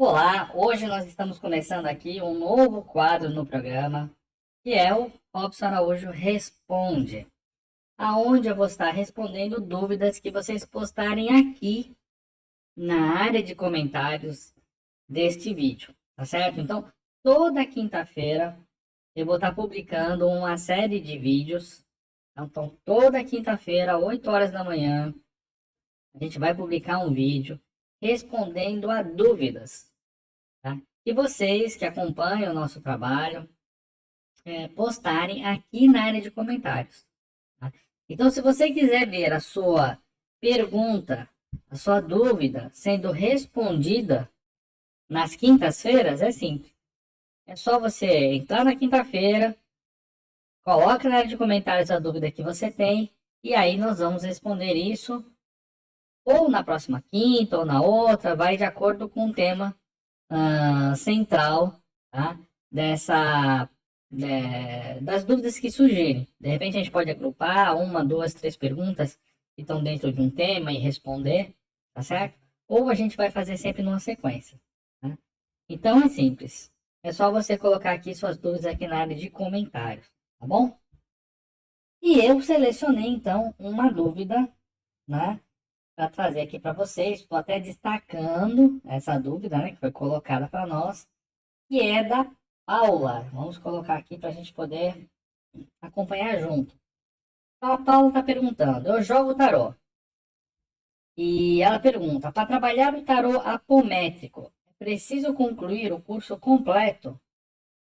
Olá, hoje nós estamos começando aqui um novo quadro no programa, que é o Robson Araújo Responde, aonde eu vou estar respondendo dúvidas que vocês postarem aqui na área de comentários deste vídeo, tá certo? Então, toda quinta-feira eu vou estar publicando uma série de vídeos. Então, toda quinta-feira, 8 horas da manhã, a gente vai publicar um vídeo respondendo a dúvidas. Tá? E vocês que acompanham o nosso trabalho, postarem aqui na área de comentários. Tá? Então, se você quiser ver a sua pergunta, a sua dúvida sendo respondida nas quintas-feiras, é simples. É só você entrar na quinta-feira, coloca na área de comentários a dúvida que você tem, e aí nós vamos responder isso ou na próxima quinta ou na outra, vai de acordo com o tema central, tá? Das dúvidas que surgirem. De repente a gente pode agrupar uma, duas, três perguntas que estão dentro de um tema e responder, tá certo? Ou a gente vai fazer sempre numa sequência. Tá? Então é simples. É só você colocar aqui suas dúvidas aqui na área de comentários, tá bom? E eu selecionei então uma dúvida, né? Para trazer aqui para vocês. Estou até destacando essa dúvida, né, que foi colocada para nós, que é da Paula. Vamos colocar aqui para a gente poder acompanhar junto. Então, a Paula está perguntando: eu jogo tarô. E ela pergunta: para trabalhar o tarô apométrico, é preciso concluir o curso completo?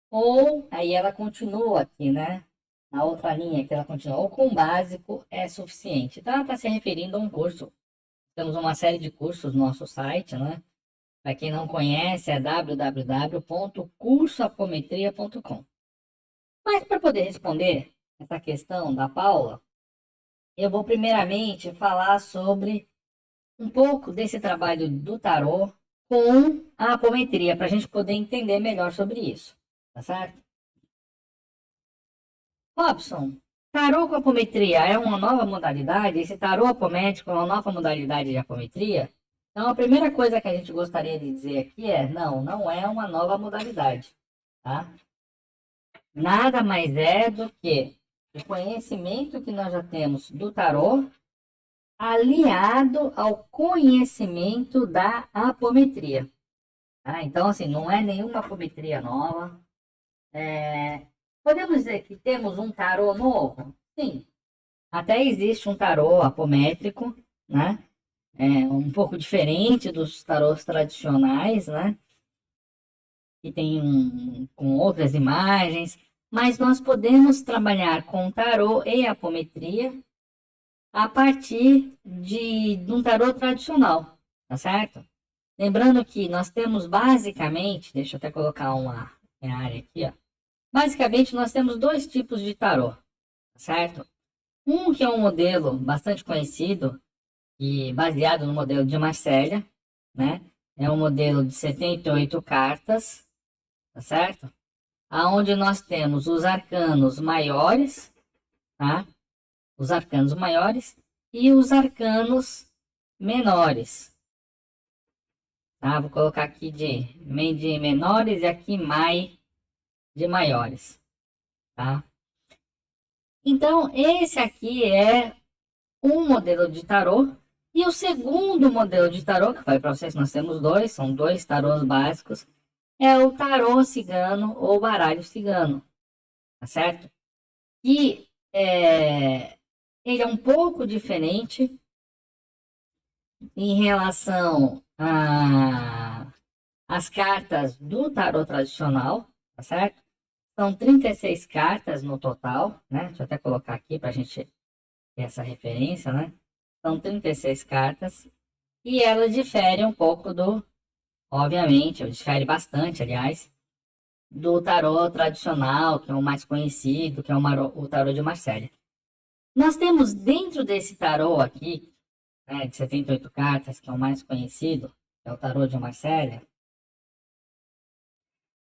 Ou, aí ela continua aqui, né? Na outra linha que ela continua, ou com o básico é suficiente. Então, ela está se referindo a um curso. Temos uma série de cursos no nosso site, né? Para quem não conhece, é www.cursoapometria.com. Mas para poder responder essa questão da Paula, eu vou primeiramente falar sobre um pouco desse trabalho do tarô com a apometria, para a gente poder entender melhor sobre isso, tá certo? Robson, tarô com apometria é uma nova modalidade? Esse tarô apométrico é uma nova modalidade de apometria? Então, a primeira coisa que a gente gostaria de dizer aqui é: não, não é uma nova modalidade, tá? Nada mais é do que o conhecimento que nós já temos do tarô aliado ao conhecimento da apometria. Tá? Então, assim, não é nenhuma apometria nova. Podemos dizer que temos um tarô novo? Sim, até existe um tarô apométrico, né? Um pouco diferente dos tarôs tradicionais, né? Que tem com outras imagens, mas nós podemos trabalhar com tarô e apometria a partir de um tarô tradicional, tá certo? Lembrando que nós temos basicamente, deixa eu até colocar uma área aqui, ó. Basicamente nós temos dois tipos de tarô, tá certo? Um que é um modelo bastante conhecido e baseado no modelo de Marselha, né? É um modelo de 78 cartas, tá certo? Aonde nós temos os arcanos maiores, tá? Os arcanos maiores e os arcanos menores, tá? Vou colocar aqui de menores e aqui de maiores, tá? Então, esse aqui é um modelo de tarô. E o segundo modelo de tarô, que foi para vocês, nós temos dois, são dois tarôs básicos, é o tarô cigano ou baralho cigano, tá certo? E ele é um pouco diferente em relação às cartas do tarô tradicional, tá certo? São 36 cartas no total, né? Deixa eu até colocar aqui para a gente ter essa referência, né? São 36 cartas e elas diferem um pouco obviamente, difere bastante, aliás, do tarô tradicional, que é o mais conhecido, que é o tarô de Marselha. Nós temos dentro desse tarô aqui, né, de 78 cartas, que é o mais conhecido, que é o tarô de Marselha,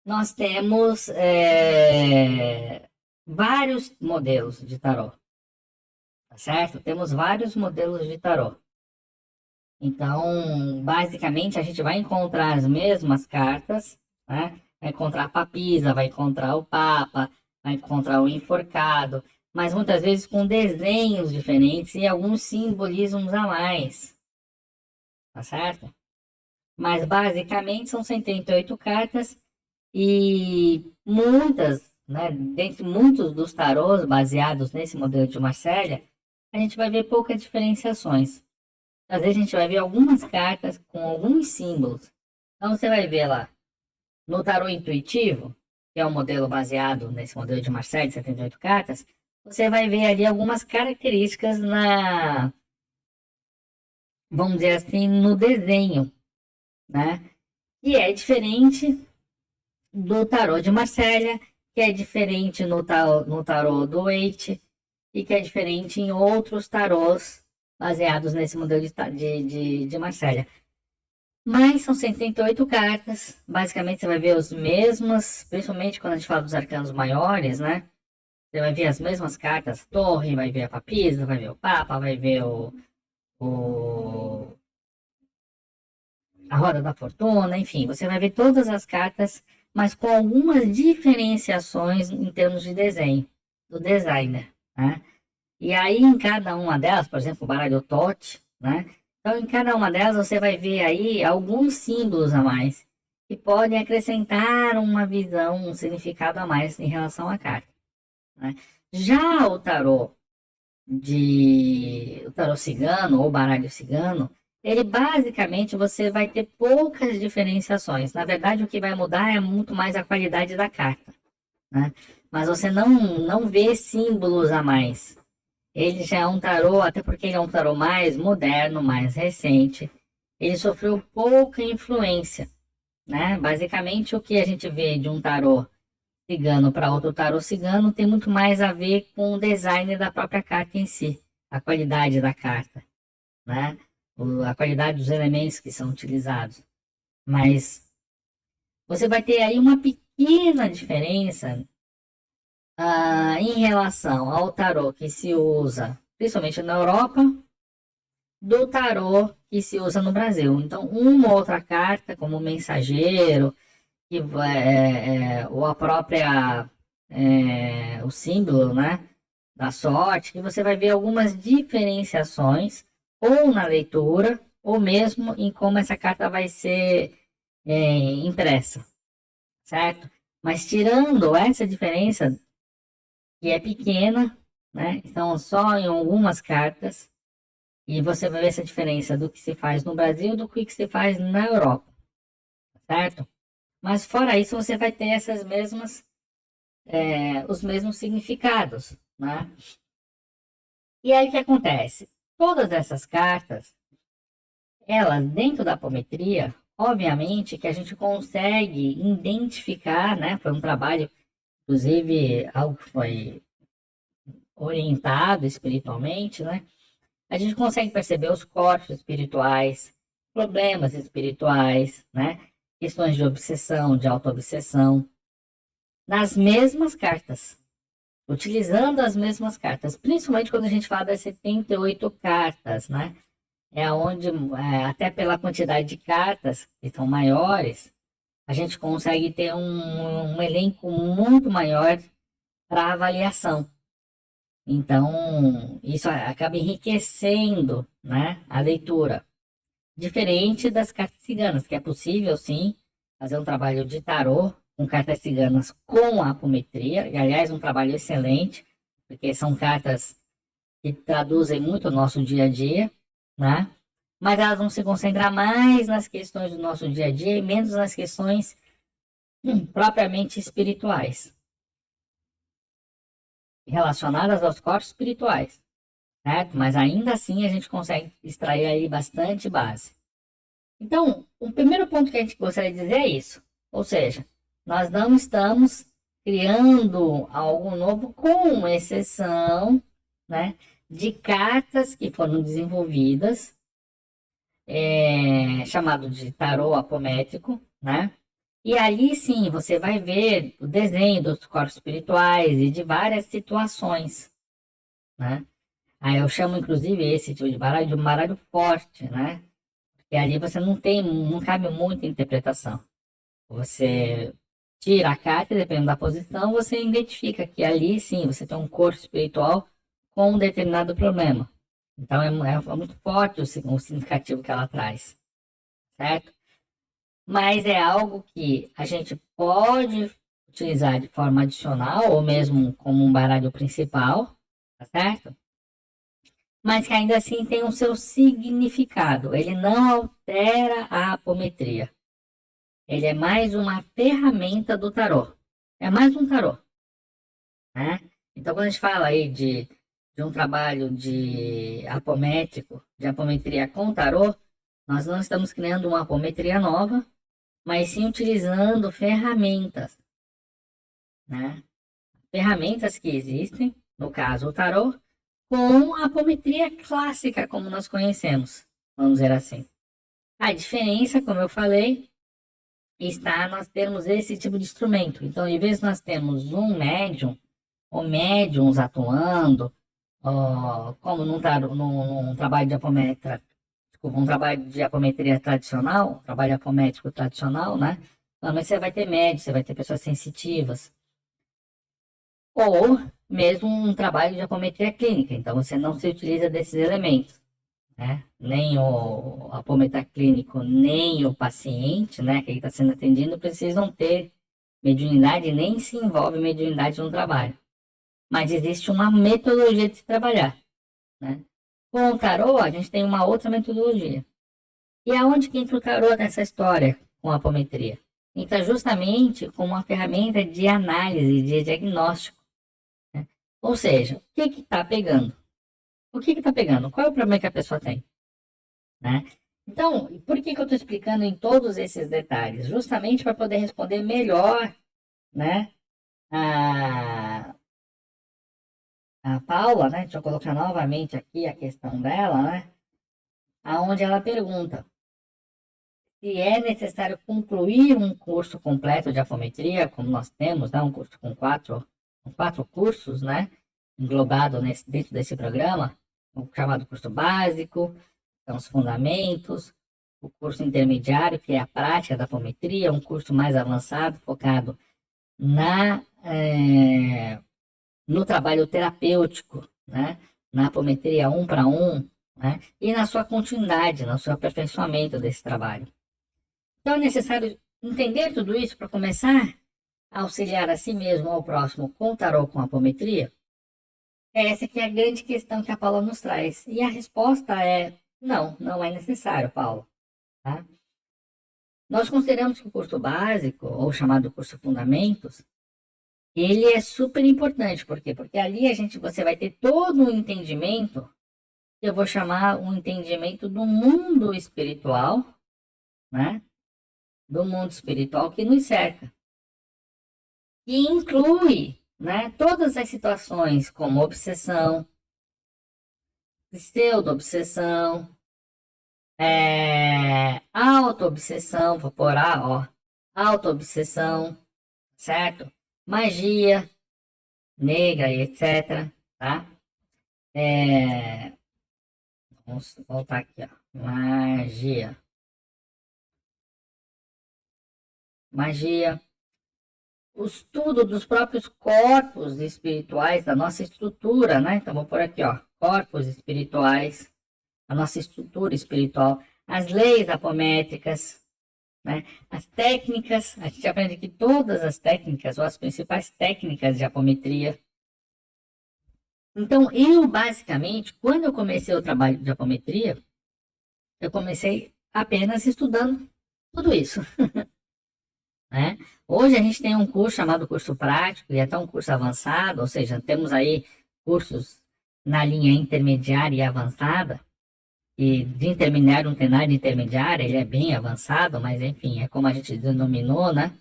nós temos vários modelos de tarô, tá certo? Temos vários modelos de tarô. Então, basicamente, a gente vai encontrar as mesmas cartas, né? Vai encontrar a papisa, vai encontrar o papa, vai encontrar o enforcado, mas muitas vezes com desenhos diferentes e alguns simbolismos a mais, tá certo? Mas basicamente são 78 cartas e muitas, né, dentre muitos dos tarôs baseados nesse modelo de Marselha, a gente vai ver poucas diferenciações. Às vezes a gente vai ver algumas cartas com alguns símbolos. Então você vai ver lá no tarô intuitivo, que é um modelo baseado nesse modelo de Marseille, de 78 cartas, você vai ver ali algumas características vamos dizer assim, no desenho, né? E é diferente do tarô de Marselha, que é diferente no tarô do Waite, e que é diferente em outros tarôs baseados nesse modelo de Marselha. Mas são 78 cartas. Basicamente, você vai ver os mesmos, principalmente quando a gente fala dos arcanos maiores, né? Você vai ver as mesmas cartas. Torre, vai ver a papisa, vai ver o papa, vai ver o, a roda da fortuna, enfim. Você vai ver todas as cartas, mas com algumas diferenciações em termos de desenho, do designer, né? E aí, em cada uma delas, por exemplo, o baralho Tote, né? Então, em cada uma delas, você vai ver aí alguns símbolos a mais que podem acrescentar uma visão, um significado a mais em relação à carta, né? Já o tarô cigano ou baralho cigano, ele basicamente você vai ter poucas diferenciações. Na verdade, o que vai mudar é muito mais a qualidade da carta, né? Mas você não vê símbolos a mais. Ele já é um tarô, até porque ele é um tarô mais moderno, mais recente. Ele sofreu pouca influência, né? Basicamente, o que a gente vê de um tarô cigano para outro tarô cigano tem muito mais a ver com o design da própria carta em si, a qualidade da carta, né? A qualidade dos elementos que são utilizados. Mas você vai ter aí uma pequena diferença em relação ao tarô que se usa, principalmente na Europa, do tarô que se usa no Brasil. Então, uma ou outra carta, como mensageiro, ou a própria, o símbolo, né, da sorte, que você vai ver algumas diferenciações, ou na leitura, ou mesmo em como essa carta vai ser impressa, certo? Mas tirando essa diferença, que é pequena, né, então só em algumas cartas, e você vai ver essa diferença do que se faz no Brasil do que se faz na Europa, certo? Mas fora isso, você vai ter os mesmos significados, né? E aí o que acontece? Todas essas cartas, elas dentro da apometria, obviamente que a gente consegue identificar, né? Foi um trabalho, inclusive, algo que foi orientado espiritualmente, né? A gente consegue perceber os corpos espirituais, problemas espirituais, né? Questões de obsessão, de autoobsessão, nas mesmas cartas, utilizando as mesmas cartas, principalmente quando a gente fala das 78 cartas, né? É onde, até pela quantidade de cartas que são maiores, a gente consegue ter um elenco muito maior para avaliação. Então, isso acaba enriquecendo, né, a leitura. Diferente das cartas ciganas, que é possível, sim, fazer um trabalho de tarô com cartas ciganas com apometria, e aliás, um trabalho excelente, porque são cartas que traduzem muito o nosso dia a dia, né? Mas elas vão se concentrar mais nas questões do nosso dia a dia e menos nas questões propriamente espirituais, relacionadas aos corpos espirituais, certo? Mas ainda assim a gente consegue extrair aí bastante base. Então, o primeiro ponto que a gente gostaria de dizer é isso. Ou seja, nós não estamos criando algo novo, com exceção, né, de cartas que foram desenvolvidas, chamado de tarô apométrico, né? E ali sim você vai ver o desenho dos corpos espirituais e de várias situações, né? Aí eu chamo inclusive esse tipo de um baralho forte, né? E ali você não cabe muita interpretação. Você tira a carta, dependendo da posição, você identifica que ali sim você tem um corpo espiritual com um determinado problema. Então é muito forte o significativo que ela traz, certo? Mas é algo que a gente pode utilizar de forma adicional ou mesmo como um baralho principal, tá certo? Mas que ainda assim tem o seu significado. Ele não altera a apometria. Ele é mais uma ferramenta do tarô. É mais um tarô, né? Então, quando a gente fala aí de um trabalho de apométrico, de apometria com tarô, nós não estamos criando uma apometria nova, mas sim utilizando ferramentas, né? Ferramentas que existem, no caso o tarô, com a apometria clássica, como nós conhecemos, vamos dizer assim. A diferença, como eu falei, está nós termos esse tipo de instrumento. Então, em vez de nós termos um médium, ou médiums atuando, como num trabalho de apometria, desculpa, um trabalho de apometria tradicional, trabalho apométrico tradicional, né? Normalmente você vai ter médios, você vai ter pessoas sensitivas, ou mesmo um trabalho de apometria clínica. Então, você não se utiliza desses elementos, né? Nem o apometra clínico, nem o paciente, né, que está sendo atendido, precisam ter mediunidade, nem se envolve mediunidade no trabalho. Mas existe uma metodologia de se trabalhar, né? Com o tarô, a gente tem uma outra metodologia. E aonde que entra o tarô nessa história com a apometria? Entra justamente como uma ferramenta de análise, de diagnóstico, né? Ou seja, o que está pegando? O que está pegando? Qual é o problema que a pessoa tem, né? Então, por que eu estou explicando em todos esses detalhes? Justamente para poder responder melhor, né, a, a Paula, né? Deixa eu colocar novamente aqui a questão dela, né? Aonde ela pergunta se é necessário concluir um curso completo de apometria, como nós temos, né? Um curso com quatro cursos, né? Englobado dentro desse programa, o chamado curso básico, são os fundamentos, o curso intermediário, que é a prática da apometria, um curso mais avançado, focado no trabalho terapêutico, né? Na apometria um para um, né? E na sua continuidade, no seu aperfeiçoamento desse trabalho. Então é necessário entender tudo isso para começar a auxiliar a si mesmo ou ao próximo com o tarô com a apometria. Essa que é a grande questão que a Paula nos traz. E a resposta é não, não é necessário, Paula. Tá? Nós consideramos que o curso básico, ou chamado curso Fundamentos, ele é super importante. Por quê? Porque ali você vai ter todo um entendimento, que eu vou chamar um entendimento do mundo espiritual, né? Do mundo espiritual que nos cerca. E inclui, né, todas as situações como obsessão, pseudo-obsessão, auto-obsessão, vou pôr auto-obsessão, certo? Magia negra e etc, tá? Vamos voltar aqui, ó. Magia, o estudo dos próprios corpos espirituais, da nossa estrutura, né? Então, vou por aqui, ó, corpos espirituais, a nossa estrutura espiritual, as leis apométricas, né? As técnicas, a gente aprende que todas as técnicas, ou as principais técnicas de apometria. Então, eu basicamente, quando eu comecei o trabalho de apometria, eu comecei apenas estudando tudo isso, né? Hoje a gente tem um curso chamado curso prático e até um curso avançado, ou seja, temos aí cursos na linha intermediária e avançada, e de intermediário não tem nada de intermediário, ele é bem avançado, mas enfim, é como a gente denominou, né?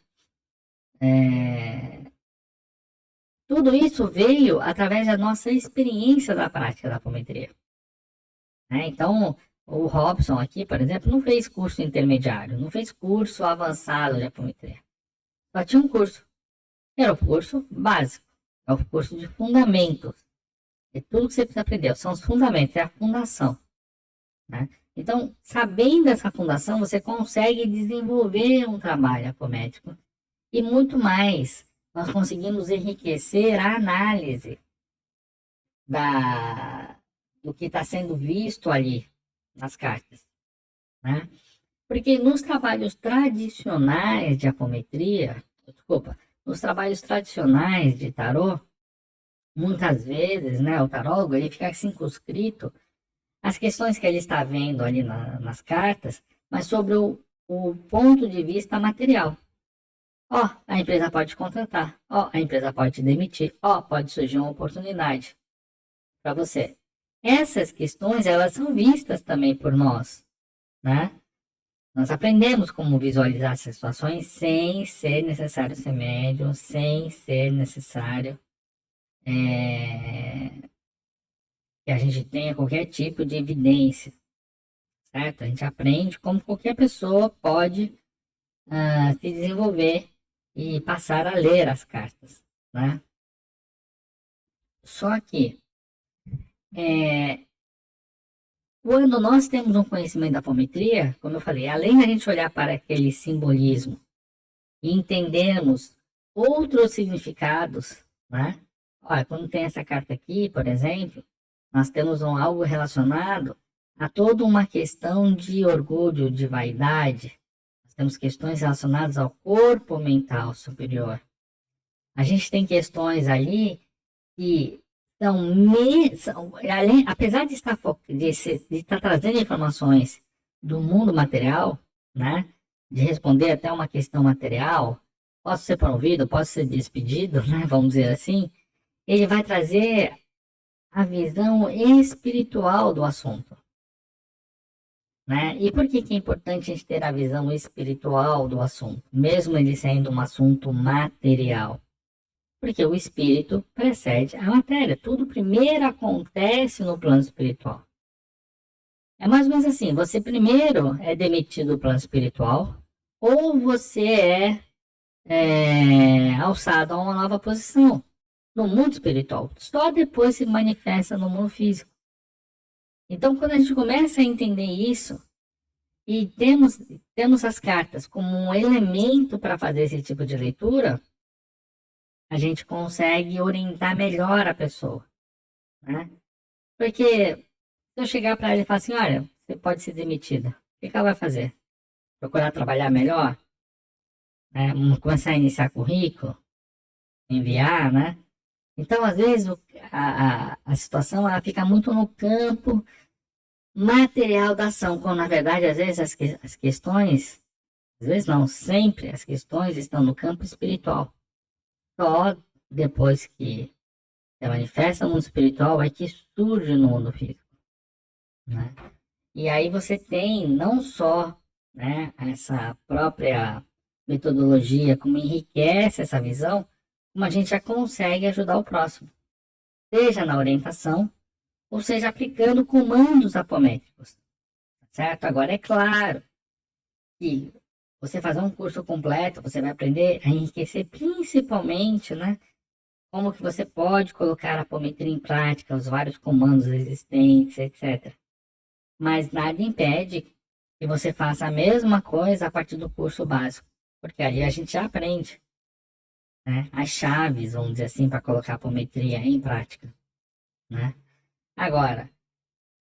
Tudo isso veio através da nossa experiência da prática da apometria, né? Então, o Robson aqui, por exemplo, não fez curso intermediário, não fez curso avançado de apometria. Só tinha um curso. Era o curso básico, é o curso de fundamentos. É tudo que você precisa aprender, são os fundamentos, é a fundação, né? Então, sabendo essa fundação, você consegue desenvolver um trabalho apométrico e muito mais. Nós conseguimos enriquecer a análise do que está sendo visto ali nas cartas, né? Porque nos trabalhos tradicionais de apometria, desculpa, nos trabalhos tradicionais de tarô, muitas vezes, né, o tarólogo ele fica circunscrito às questões que ele está vendo ali nas cartas, mas sobre o ponto de vista material. Ó, a empresa pode te contratar, ó, a empresa pode te demitir, ó, pode surgir uma oportunidade para você. Essas questões, elas são vistas também por nós, né? Nós aprendemos como visualizar essas situações sem ser necessário ser médium, sem ser necessário que a gente tenha qualquer tipo de evidência, certo? A gente aprende como qualquer pessoa pode se desenvolver e passar a ler as cartas, né? Só que quando nós temos um conhecimento da apometria, como eu falei, além da gente olhar para aquele simbolismo e entendermos outros significados, né? Olha, quando tem essa carta aqui, por exemplo, nós temos algo relacionado a toda uma questão de orgulho, de vaidade. Nós temos questões relacionadas ao corpo mental superior. A gente tem questões ali que apesar de estar trazendo informações do mundo material, né? De responder até uma questão material, posso ser promovido, posso ser despedido, né? Vamos dizer assim, ele vai trazer a visão espiritual do assunto, né? E por que é importante a gente ter a visão espiritual do assunto, mesmo ele sendo um assunto material? Porque o espírito precede a matéria. Tudo primeiro acontece no plano espiritual. É mais ou menos assim, você primeiro é demitido do plano espiritual, ou você alçado a uma nova posição no mundo espiritual. Só depois se manifesta no mundo físico. Então, quando a gente começa a entender isso, e temos as cartas como um elemento para fazer esse tipo de leitura, a gente consegue orientar melhor a pessoa, né? Porque se eu chegar para ela e falar assim, olha, você pode ser demitida, o que ela vai fazer? Procurar trabalhar melhor? Né? Começar a iniciar currículo? Enviar, né? Então, às vezes, a situação ela fica muito no campo material da ação, quando na verdade, às vezes, as questões, às vezes não, sempre as questões estão no campo espiritual. Só depois que se manifesta no mundo espiritual é que surge no mundo físico, né? E aí você tem não só, né, essa própria metodologia, como enriquece essa visão, como a gente já consegue ajudar o próximo, seja na orientação, ou seja aplicando comandos apométricos, certo? Agora é claro que você fazer um curso completo, você vai aprender a enriquecer principalmente, né, como que você pode colocar a apometria em prática, os vários comandos existentes, etc. Mas nada impede que você faça a mesma coisa a partir do curso básico, porque ali a gente já aprende, né, as chaves, vamos dizer assim, para colocar a apometria em prática, né? Agora,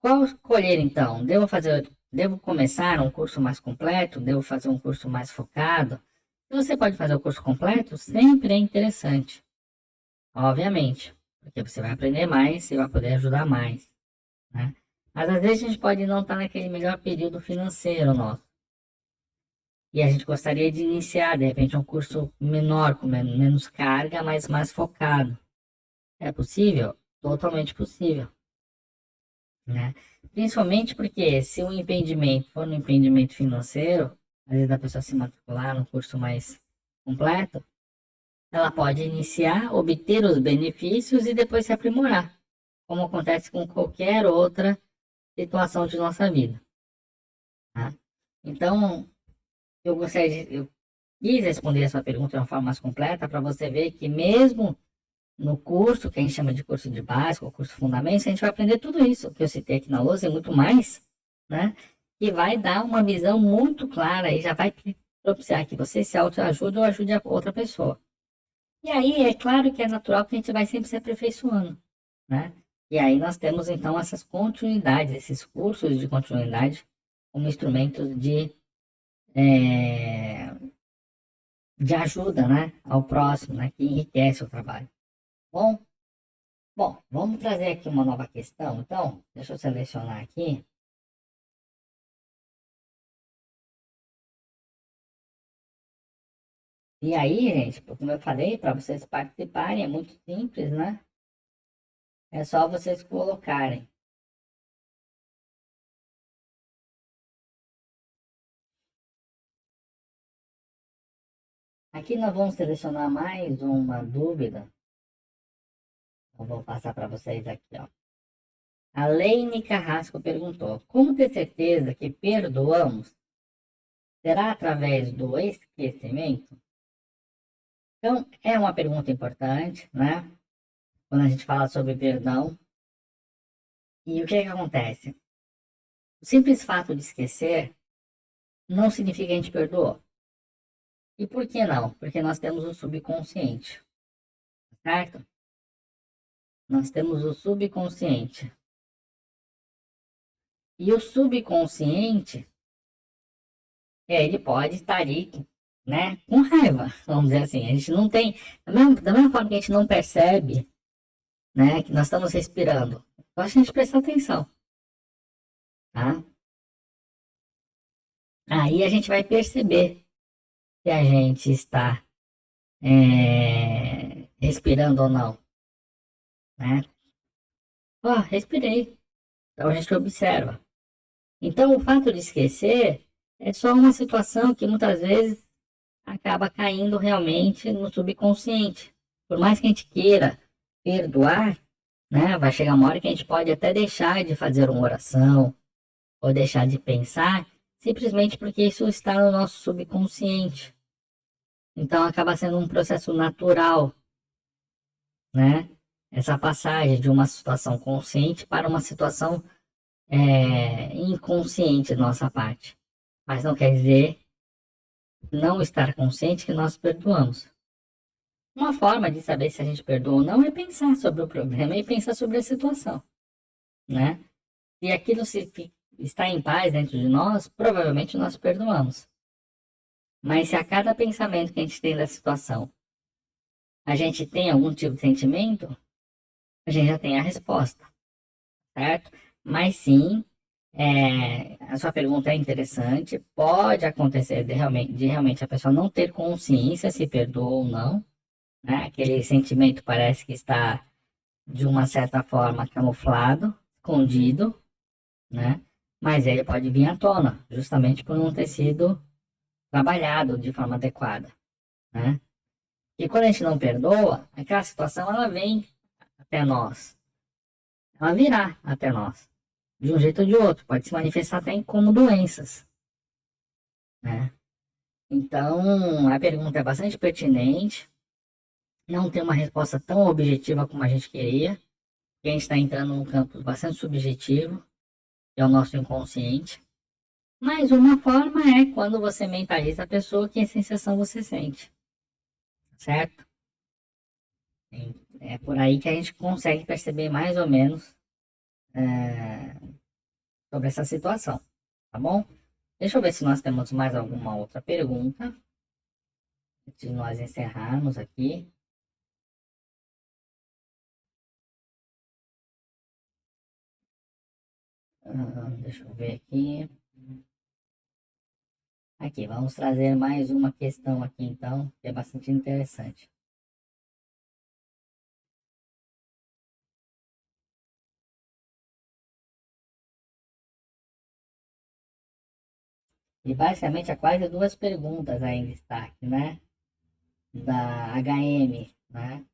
qual escolher então? Devo começar um curso mais completo? Devo fazer um curso mais focado? Se você pode fazer o curso completo, sempre é interessante, obviamente, porque você vai aprender mais, você vai poder ajudar mais, né? Mas às vezes a gente pode não estar naquele melhor período financeiro nosso. E a gente gostaria de iniciar, de repente, um curso menor, com menos carga, mas mais focado. É possível? Totalmente possível, né? Principalmente porque se o empreendimento for um empreendimento financeiro, às vezes a pessoa se matricular num curso mais completo, ela pode iniciar, obter os benefícios e depois se aprimorar, como acontece com qualquer outra situação de nossa vida, tá? Então, eu quis responder essa pergunta de uma forma mais completa para você ver que mesmo no curso, que a gente chama de curso de básico, curso fundamentos, a gente vai aprender tudo isso que eu citei aqui na lousa e muito mais, né? que vai dar uma visão muito clara e já vai propiciar que você se autoajude ou ajude a outra pessoa. E aí, é claro que é natural que a gente vai sempre se aperfeiçoando, né? E aí nós temos, então, essas continuidades, esses cursos de continuidade como instrumentos é, de ajuda, né, ao próximo, né, que enriquece o trabalho. Bom, bom, vamos trazer aqui uma nova questão, então, deixa eu selecionar aqui. E aí, gente, como eu falei, para vocês participarem, é muito simples, né? É só vocês colocarem. Aqui nós vamos selecionar mais uma dúvida. Eu vou passar para vocês aqui, ó. A Leine Carrasco perguntou: como ter certeza que perdoamos? Será através do esquecimento? Então, é uma pergunta importante, né? Quando a gente fala sobre perdão. E o que é que acontece? O simples fato de esquecer não significa que a gente perdoou. E por que não? Porque nós temos o subconsciente, certo? Nós temos o subconsciente. E o subconsciente, ele pode estar ali, né, com raiva, vamos dizer assim. A gente não tem, da mesma forma que a gente não percebe, né, que nós estamos respirando. Eu acho que a gente prestar atenção, tá? Aí a gente vai perceber se a gente está respirando ou não, né? Ó, respirei. Então a gente observa. Então o fato de esquecer é só uma situação que muitas vezes acaba caindo realmente no subconsciente. Por mais que a gente queira perdoar, né, vai chegar uma hora que a gente pode até deixar de fazer uma oração ou deixar de pensar, simplesmente porque isso está no nosso subconsciente. Então acaba sendo um processo natural, né? Essa passagem de uma situação consciente para uma situação inconsciente da nossa parte. Mas não quer dizer não estar consciente que nós perdoamos. Uma forma de saber se a gente perdoa ou não é pensar sobre o problema e pensar sobre a situação, né? Se aquilo está em paz dentro de nós, provavelmente nós perdoamos. Mas se a cada pensamento que a gente tem da situação, a gente tem algum tipo de sentimento, a gente já tem a resposta, certo? Mas sim, a sua pergunta é interessante. Pode acontecer de realmente a pessoa não ter consciência se perdoou ou não, né? Aquele sentimento parece que está de uma certa forma camuflado, escondido, né? Mas ele pode vir à tona, justamente por não ter sido trabalhado de forma adequada, né? E quando a gente não perdoa, aquela situação ela vem até nós, ela virá até nós, de um jeito ou de outro, pode se manifestar até como doenças, né? Então, a pergunta é bastante pertinente, não tem uma resposta tão objetiva como a gente queria, porque a gente está entrando num campo bastante subjetivo, que é o nosso inconsciente. Mas uma forma é quando você mentaliza a pessoa que sensação você sente, certo? É por aí que a gente consegue perceber mais ou menos sobre essa situação, tá bom? Deixa eu ver se nós temos mais alguma outra pergunta, antes de nós encerrarmos aqui. Deixa eu ver aqui. Aqui, vamos trazer mais uma questão aqui então, que é bastante interessante. E basicamente há quase duas perguntas aí em destaque, né? Da HM, né?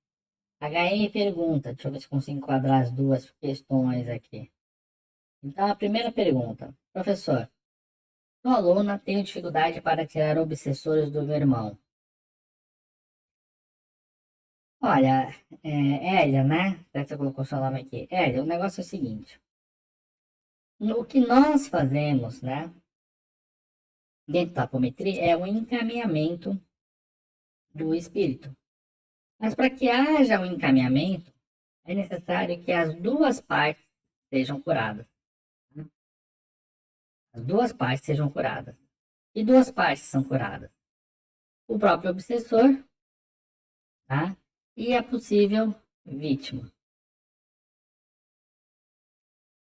HM pergunta, deixa eu ver se consigo enquadrar as duas questões aqui. Então, a primeira pergunta, professor, sua aluna tem dificuldade para tirar obsessores do meu irmão. Olha, Hélia, né? Até você colocou seu nome aqui. Hélia, o negócio é o seguinte. O que nós fazemos, né, dentro da apometria é o encaminhamento do espírito. Mas para que haja o encaminhamento, é necessário que as duas partes sejam curadas. Né? As duas partes sejam curadas. E duas partes são curadas? O próprio obsessor, tá? E a possível vítima.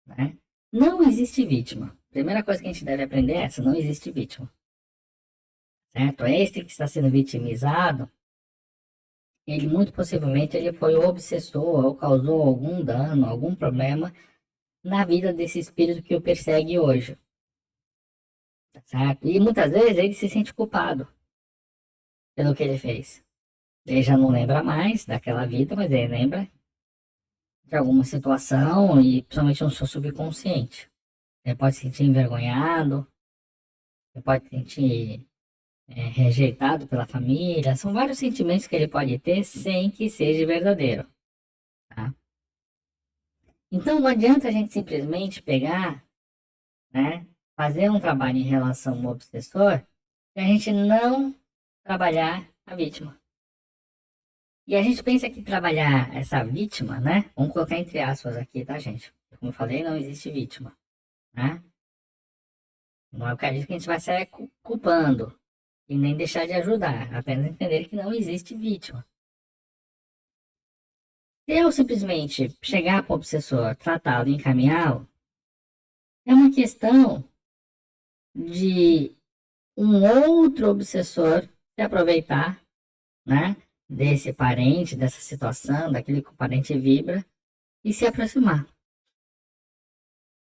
Né? Não existe vítima. Primeira coisa que a gente deve aprender é essa: não existe vítima. Certo? Este que está sendo vitimizado, ele muito possivelmente ele foi o obsessor ou causou algum dano, algum problema na vida desse espírito que o persegue hoje. Tá certo? E muitas vezes ele se sente culpado pelo que ele fez. Ele já não lembra mais daquela vida, mas ele lembra de alguma situação e principalmente no seu subconsciente. Ele pode se sentir envergonhado, ele pode se sentir rejeitado pela família. São vários sentimentos que ele pode ter sem que seja verdadeiro. Tá? Então não adianta a gente simplesmente pegar, né, fazer um trabalho em relação ao obsessor e a gente não trabalhar a vítima. E a gente pensa que trabalhar essa vítima, né? Vamos colocar entre aspas aqui, tá, gente? Como eu falei, não existe vítima, né? Não é o que a gente vai sair culpando e nem deixar de ajudar, apenas entender que não existe vítima. Se eu simplesmente chegar para o obsessor, tratá-lo e encaminhá-lo, é uma questão de um outro obsessor se aproveitar, né? Desse parente, dessa situação, daquele que o parente vibra e se aproximar,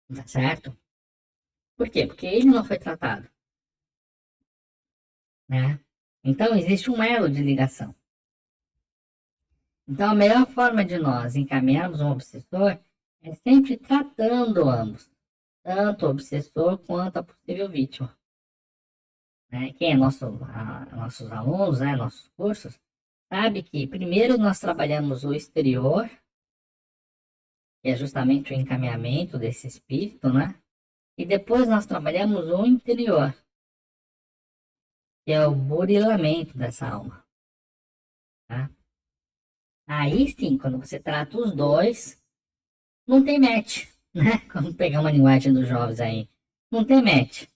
tá certo? Por quê? Porque ele não foi tratado, né? Então existe um elo de ligação. Então a melhor forma de nós encaminharmos um obsessor é sempre tratando ambos, tanto o obsessor quanto a possível vítima. Né? Quem é nossos alunos, né, nossos cursos, sabe que primeiro nós trabalhamos o exterior, que é justamente o encaminhamento desse espírito, né? E depois nós trabalhamos o interior, que é o burilamento dessa alma. Tá? Aí sim, quando você trata os dois, não tem match, né? Vamos pegar uma linguagem dos jovens aí. Não tem match,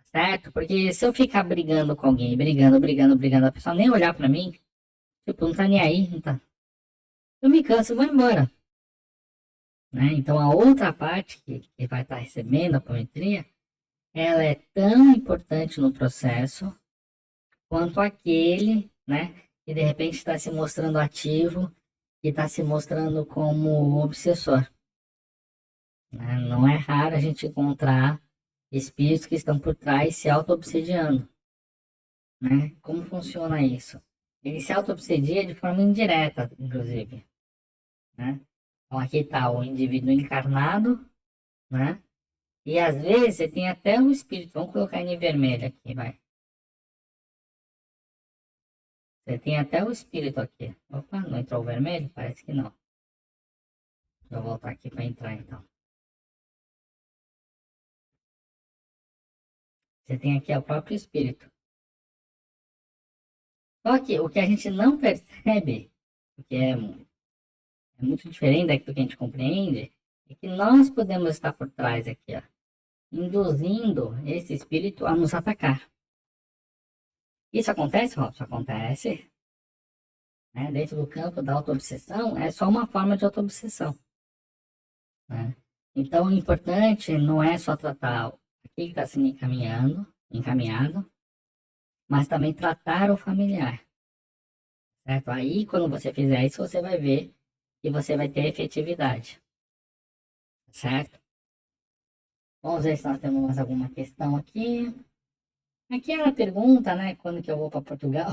certo? Porque se eu ficar brigando com alguém, brigando, a pessoa nem olhar pra mim, tipo, não tá nem aí, não tá. Eu me canso e vou embora, né? Então a outra parte que vai estar recebendo a apometria, ela é tão importante no processo quanto aquele, né? Que de repente está se mostrando ativo e está se mostrando como obsessor. Né? Não é raro a gente encontrar espíritos que estão por trás se auto-obsediando. Né? Como funciona isso? Ele se auto-obsedia de forma indireta, inclusive. Né? Então aqui está o indivíduo encarnado, né? E às vezes você tem até um espírito, vamos colocar em vermelho aqui, vai. Você tem até o espírito aqui. Opa, não entrou o vermelho? Parece que não. Deixa eu voltar aqui para entrar então. Você tem aqui o próprio espírito. Só que o que a gente não percebe, porque é muito diferente daquilo que a gente compreende, é que nós podemos estar por trás aqui, ó, induzindo esse espírito a nos atacar. Isso acontece, Robson? Acontece. Né? Dentro do campo da autoobsessão, é só uma forma de autoobsessão. Né? Então, o importante não é só tratar aquele que está sendo encaminhado, mas também tratar o familiar. Certo? Aí, quando você fizer isso, você vai ver que você vai ter efetividade. Certo? Vamos ver se nós temos mais alguma questão aqui. Aqui ela pergunta, né, quando que eu vou para Portugal.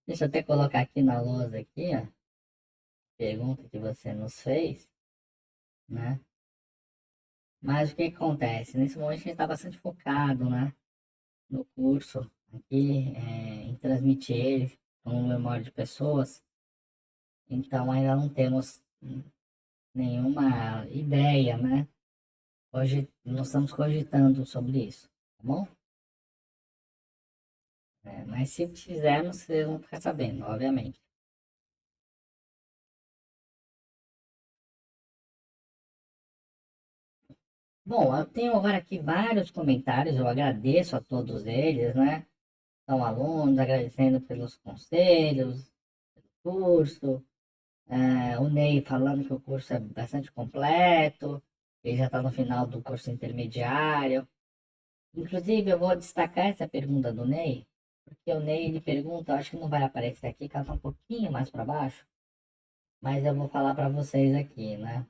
Deixa eu até colocar aqui na lousa aqui, ó. Pergunta que você nos fez, né? Mas o que acontece? Nesse momento a gente está bastante focado, né, no curso aqui, em transmitir ele com o memória de pessoas. Então ainda não temos nenhuma ideia, né? Hoje nós estamos cogitando sobre isso, tá bom? Mas se fizermos, vocês vão ficar sabendo, obviamente. Bom, eu tenho agora aqui vários comentários, eu agradeço a todos eles, né? São alunos agradecendo pelos conselhos, curso, o Ney falando que o curso é bastante completo, ele já está no final do curso intermediário. Inclusive, eu vou destacar essa pergunta do Ney, porque o Ney ele pergunta, acho que não vai aparecer aqui, que ela está um pouquinho mais para baixo, mas eu vou falar para vocês aqui, né?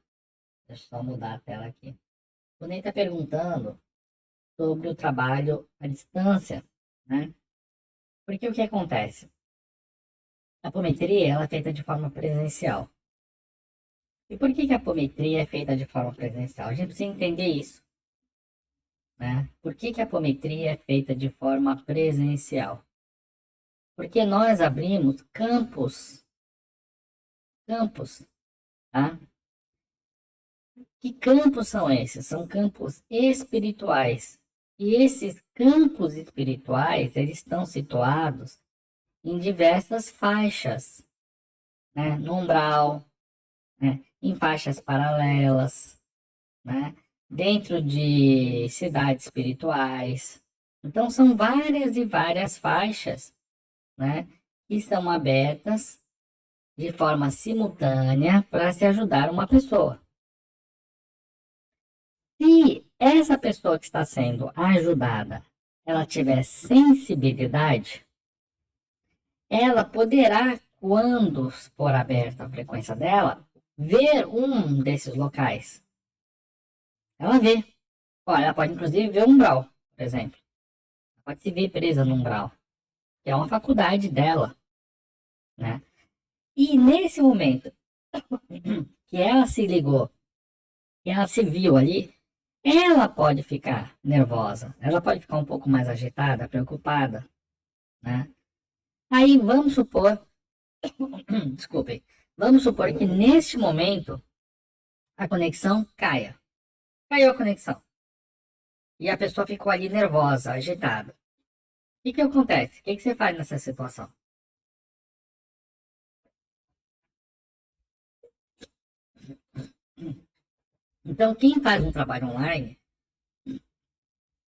Deixa eu só mudar a tela aqui. O Ney está perguntando sobre o trabalho à distância, né? Porque o que acontece? A apometria ela é feita de forma presencial. E por que a apometria é feita de forma presencial? A gente precisa entender isso, né? Por que a apometria é feita de forma presencial? Porque nós abrimos campos, tá? Que campos são esses? São campos espirituais. E esses campos espirituais, eles estão situados em diversas faixas, né? No umbral, né? Em faixas paralelas, né? Dentro de cidades espirituais. Então, são várias e várias faixas, né? Que são abertas de forma simultânea para se ajudar uma pessoa. Se essa pessoa que está sendo ajudada, ela tiver sensibilidade, ela poderá, quando for aberta a frequência dela, ver um desses locais. Ela vê. Olha, ela pode inclusive ver um umbral, por exemplo. Ela pode se ver presa no umbral, que é uma faculdade dela, né? E nesse momento que ela se ligou, que ela se viu ali, ela pode ficar nervosa, ela pode ficar um pouco mais agitada, preocupada, né? Aí vamos supor, desculpem, vamos supor que neste momento a conexão caia. Caiu a conexão. E a pessoa ficou ali nervosa, agitada. O que acontece? O que você faz nessa situação? Então, quem faz um trabalho online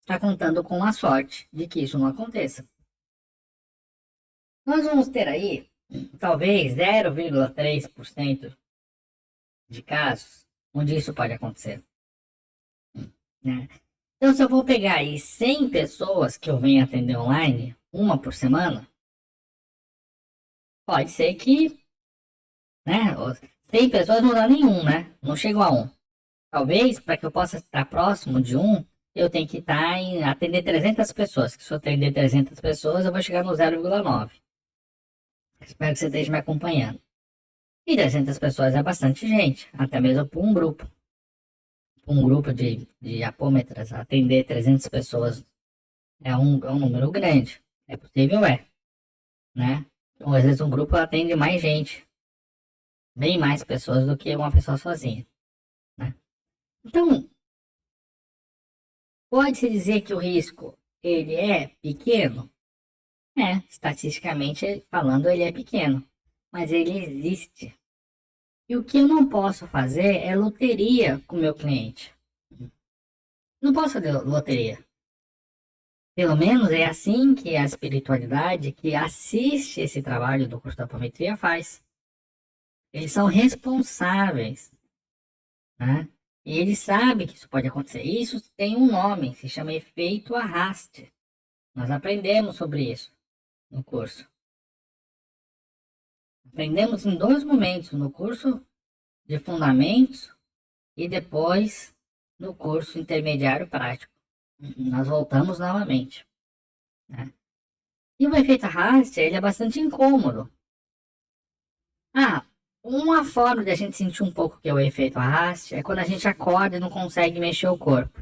está contando com a sorte de que isso não aconteça. Nós vamos ter aí, talvez, 0,3% de casos onde isso pode acontecer, né? Então, se eu vou pegar aí 100 pessoas que eu venho atender online, uma por semana, pode ser que, né, 100 pessoas não dá nenhum, né? Não chego a um. Talvez, para que eu possa estar próximo de um, eu tenho que estar em atender 300 pessoas. Que se eu atender 300 pessoas, eu vou chegar no 0,9. Espero que você esteja me acompanhando. E 300 pessoas é bastante gente, até mesmo para um grupo. Um grupo de apômetras, atender 300 pessoas é um número grande. É possível, né? Ou às vezes um grupo atende mais gente, bem mais pessoas do que uma pessoa sozinha, né? Então, pode-se dizer que o risco ele é pequeno? Estatisticamente falando, ele é pequeno, mas ele existe. E o que eu não posso fazer é loteria com o meu cliente. Não posso fazer loteria. Pelo menos é assim que a espiritualidade que assiste esse trabalho do curso da apometria faz. Eles são responsáveis, né? E eles sabem que isso pode acontecer. Isso tem um nome, se chama efeito arraste. Nós aprendemos sobre isso no curso. Aprendemos em dois momentos, no curso de fundamentos e depois no curso intermediário prático. Nós voltamos novamente, né? E o efeito arraste, ele é bastante incômodo. Uma forma de a gente sentir um pouco que é o efeito arraste é quando a gente acorda e não consegue mexer o corpo.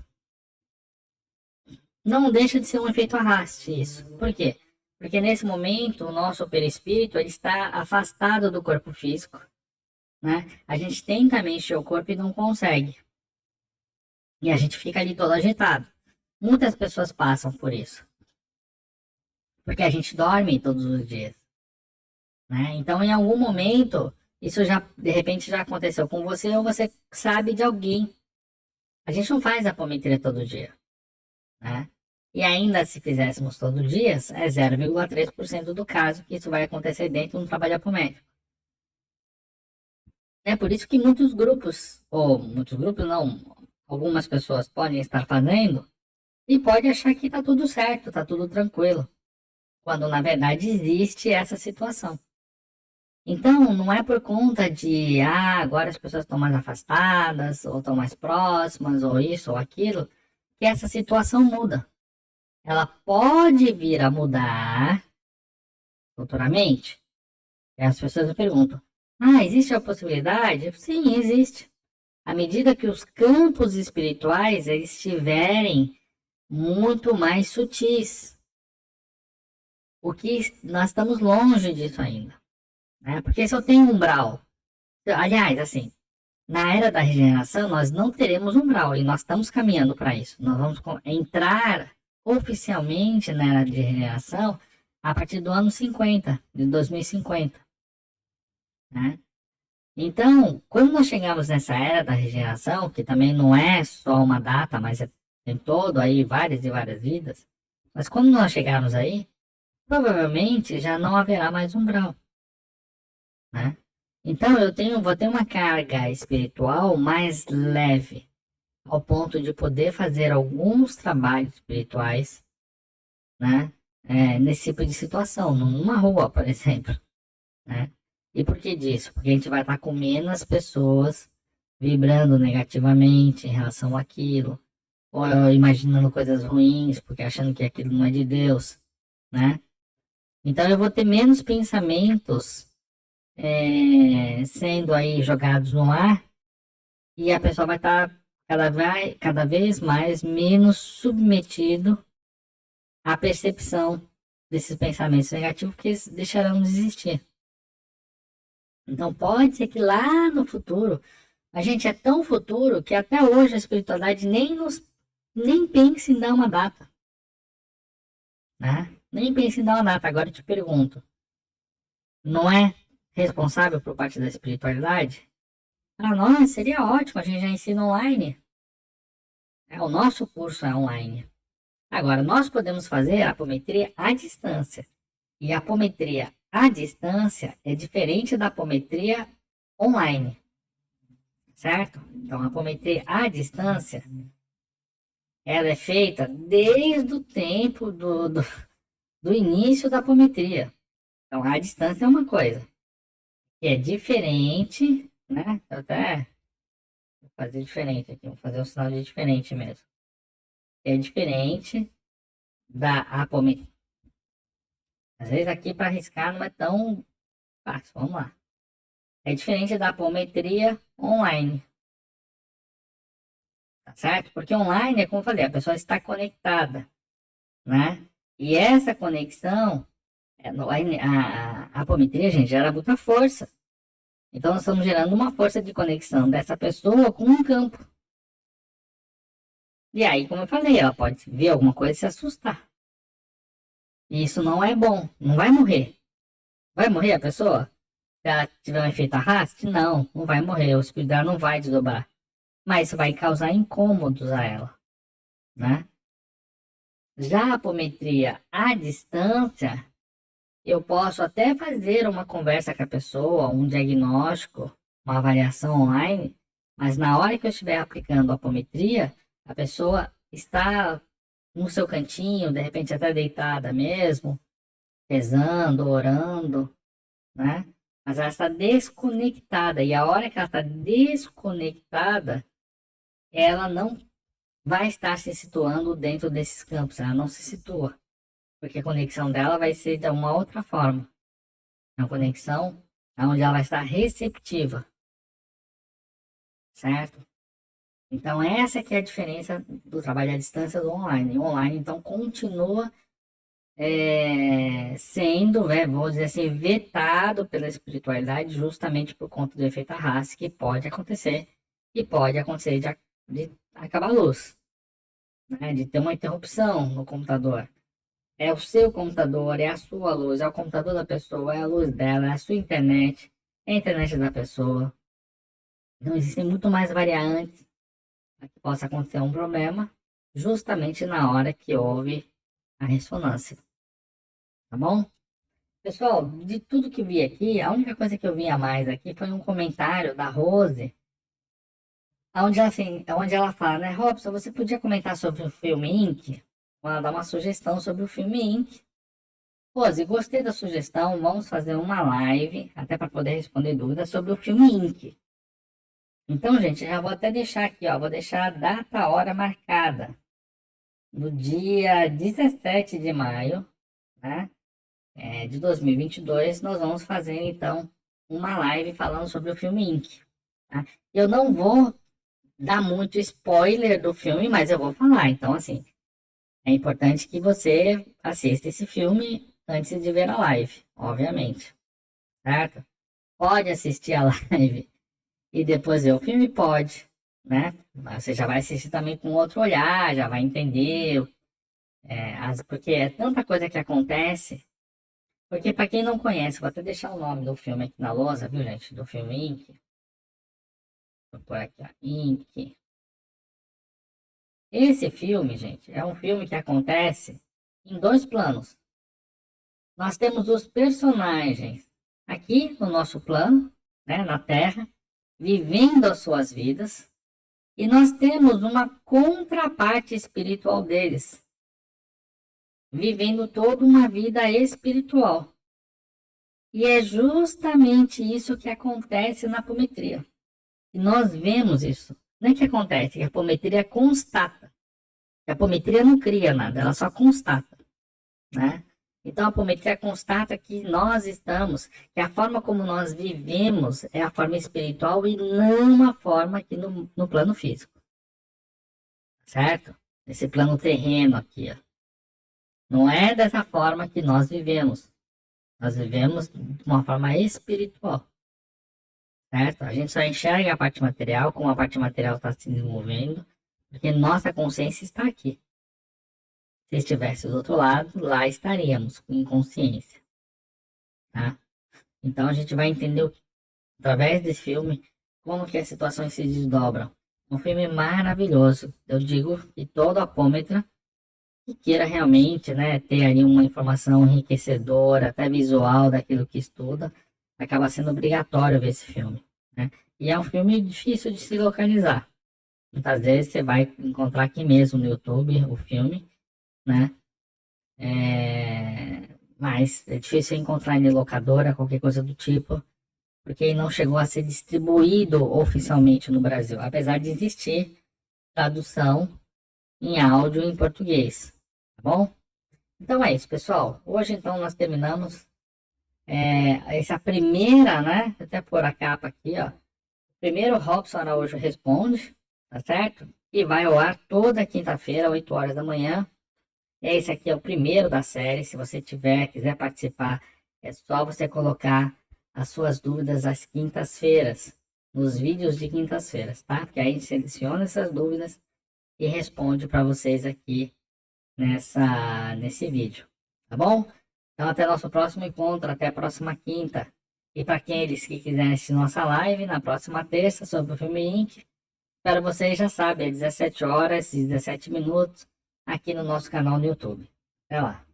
Não deixa de ser um efeito arraste isso. Por quê? Porque nesse momento o nosso perispírito ele está afastado do corpo físico né? A gente tenta mexer o corpo e não consegue. E a gente fica ali todo agitado. Muitas pessoas passam por isso. Porque a gente dorme todos os dias, né? Então, em algum momento, isso já, de repente, já aconteceu com você ou você sabe de alguém. A gente não faz apometria todo dia, né? E ainda se fizéssemos todo dia, é 0,3% do caso que isso vai acontecer dentro de um trabalho apométrico. É por isso que muitos grupos não, algumas pessoas podem estar fazendo e pode achar que está tudo certo, está tudo tranquilo, quando na verdade existe essa situação. Então, não é por conta de, agora as pessoas estão mais afastadas, ou estão mais próximas, ou isso ou aquilo, que essa situação muda. Ela pode vir a mudar futuramente. E as pessoas me perguntam: existe a possibilidade? Sim, existe. À medida que os campos espirituais estiverem muito mais sutis. O que nós estamos longe disso ainda, né? Porque se eu tenho umbral, aliás, assim, na era da regeneração nós não teremos umbral e nós estamos caminhando para isso. Nós vamos entrar oficialmente na era de regeneração a partir do ano 50, de 2050, né? Então, quando nós chegamos nessa era da regeneração, que também não é só uma data, mas tem todo aí várias e várias vidas, mas quando nós chegarmos aí, provavelmente já não haverá mais umbral, né? Então vou ter uma carga espiritual mais leve, ao ponto de poder fazer alguns trabalhos espirituais, né? Nesse tipo de situação, numa rua, por exemplo, né? E por que disso? Porque a gente vai estar com menos pessoas vibrando negativamente em relação àquilo, ou imaginando coisas ruins, porque achando que aquilo não é de Deus, né? Então eu vou ter menos pensamentos sendo aí jogados no ar e a pessoa vai estar cada vez mais menos submetido à percepção desses pensamentos negativos que eles deixarão de existir. Então pode ser que lá no futuro, a gente é tão futuro que até hoje a espiritualidade nem pensa em dar uma data, né? Nem pensa em dar uma data. Agora eu te pergunto, não é responsável por parte da espiritualidade? Para nós seria ótimo, a gente já ensina online. O nosso curso é online. Agora, nós podemos fazer a apometria à distância. E a apometria à distância é diferente da apometria online, certo? Então, a apometria à distância, ela é feita desde o tempo do início da apometria. Então, à distância é uma coisa que é diferente, né? Eu até vou fazer diferente aqui, vou fazer um sinal de diferente mesmo. É diferente da apometria. Às vezes aqui para arriscar não é tão fácil. Vamos lá. É diferente da apometria online, tá certo? Porque online é como eu falei, a pessoa está conectada, né? E essa conexão, a apometria, gente, gera muita força. Então nós estamos gerando uma força de conexão dessa pessoa com um campo. E aí, como eu falei, ela pode ver alguma coisa e se assustar. E isso não é bom, não vai morrer. Vai morrer a pessoa? Se ela tiver um efeito arraste? Não, não vai morrer. O espírito dela não vai desdobrar. Mas isso vai causar incômodos a ela, né? Já a apometria à distância, eu posso até fazer uma conversa com a pessoa, um diagnóstico, uma avaliação online, mas na hora que eu estiver aplicando a apometria, a pessoa está no seu cantinho, de repente até deitada mesmo, rezando, orando, né? Mas ela está desconectada, e a hora que ela está desconectada, ela não vai estar se situando dentro desses campos, ela não se situa, porque a conexão dela vai ser de uma outra forma, uma conexão onde ela vai estar receptiva, certo? Então essa que é a diferença do trabalho à distância do online. O online, então, continua sendo, né, vamos dizer assim, vetado pela espiritualidade justamente por conta do efeito Arrasque, que pode acontecer, e pode acontecer de acabar a luz, né, de ter uma interrupção no computador. É o seu computador, é a sua luz, é o computador da pessoa, é a luz dela, é a sua internet, é a internet da pessoa. Então existem muito mais variantes para que possa acontecer um problema, justamente na hora que houve a ressonância, tá bom? Pessoal, de tudo que vi aqui, a única coisa que eu vi a mais aqui foi um comentário da Rose, onde ela fala, né, Robson, você podia comentar sobre o filme Inc? Ela dá uma sugestão sobre o filme Inc. Rose, gostei da sugestão, vamos fazer uma live, até para poder responder dúvidas sobre o filme Inc. Então, gente, já vou até deixar aqui, ó, vou deixar a data, a hora marcada, no dia 17 de maio, né? De 2022, nós vamos fazer então uma live falando sobre o filme Inc. Tá? Eu não vou dar muito spoiler do filme, mas eu vou falar. Então, assim, é importante que você assista esse filme antes de ver a live, obviamente, certo? Pode assistir a live e depois ver o filme, pode, né? Mas você já vai assistir também com outro olhar, já vai entender, porque é tanta coisa que acontece. Porque para quem não conhece, vou até deixar o nome do filme aqui na lousa, viu, gente? Do filme Inc. Vou pôr aqui, ó, Inc. Esse filme, gente, é um filme que acontece em dois planos. Nós temos os personagens aqui no nosso plano, né, na Terra, vivendo as suas vidas, e nós temos uma contraparte espiritual deles, vivendo toda uma vida espiritual. E é justamente isso que acontece na apometria. E nós vemos isso. Não é que acontece, que a apometria constata. A apometria não cria nada, ela só constata, né? Então a apometria constata que nós estamos, que a forma como nós vivemos é a forma espiritual e não a forma aqui no plano físico, certo? Esse plano terreno aqui, ó. Não é dessa forma que nós vivemos. Nós vivemos de uma forma espiritual, certo? A gente só enxerga a parte material, como a parte material está se desenvolvendo, porque nossa consciência está aqui. Se estivesse do outro lado, lá estaríamos, com inconsciência, tá? Então a gente vai entender, através desse filme, como que as situações se desdobram. Um filme maravilhoso. Eu digo que todo apômetra que queira realmente, né, ter ali uma informação enriquecedora, até visual daquilo que estuda, acaba sendo obrigatório ver esse filme, né? E é um filme difícil de se localizar. Muitas vezes você vai encontrar aqui mesmo no YouTube o filme, né? Mas é difícil encontrar em locadora, qualquer coisa do tipo, porque ele não chegou a ser distribuído oficialmente no Brasil, apesar de existir tradução em áudio em português, tá bom? Então é isso, pessoal. Hoje então nós terminamos essa primeira, né? Vou até pôr a capa aqui, ó. Primeiro Robson Araújo Responde, tá certo? E vai ao ar toda quinta-feira, 8 horas da manhã. Esse aqui é o primeiro da série. Se você quiser participar, é só você colocar as suas dúvidas às quintas-feiras, nos vídeos de quintas-feiras, tá? Porque aí a gente seleciona essas dúvidas e responde para vocês aqui nesse vídeo, tá bom? Então até nosso próximo encontro, até a próxima quinta. E para aqueles que quiserem assistir nossa live na próxima terça sobre o filme Inc. Espero vocês, já sabem, é 17 horas e 17 minutos aqui no nosso canal no YouTube. Até lá.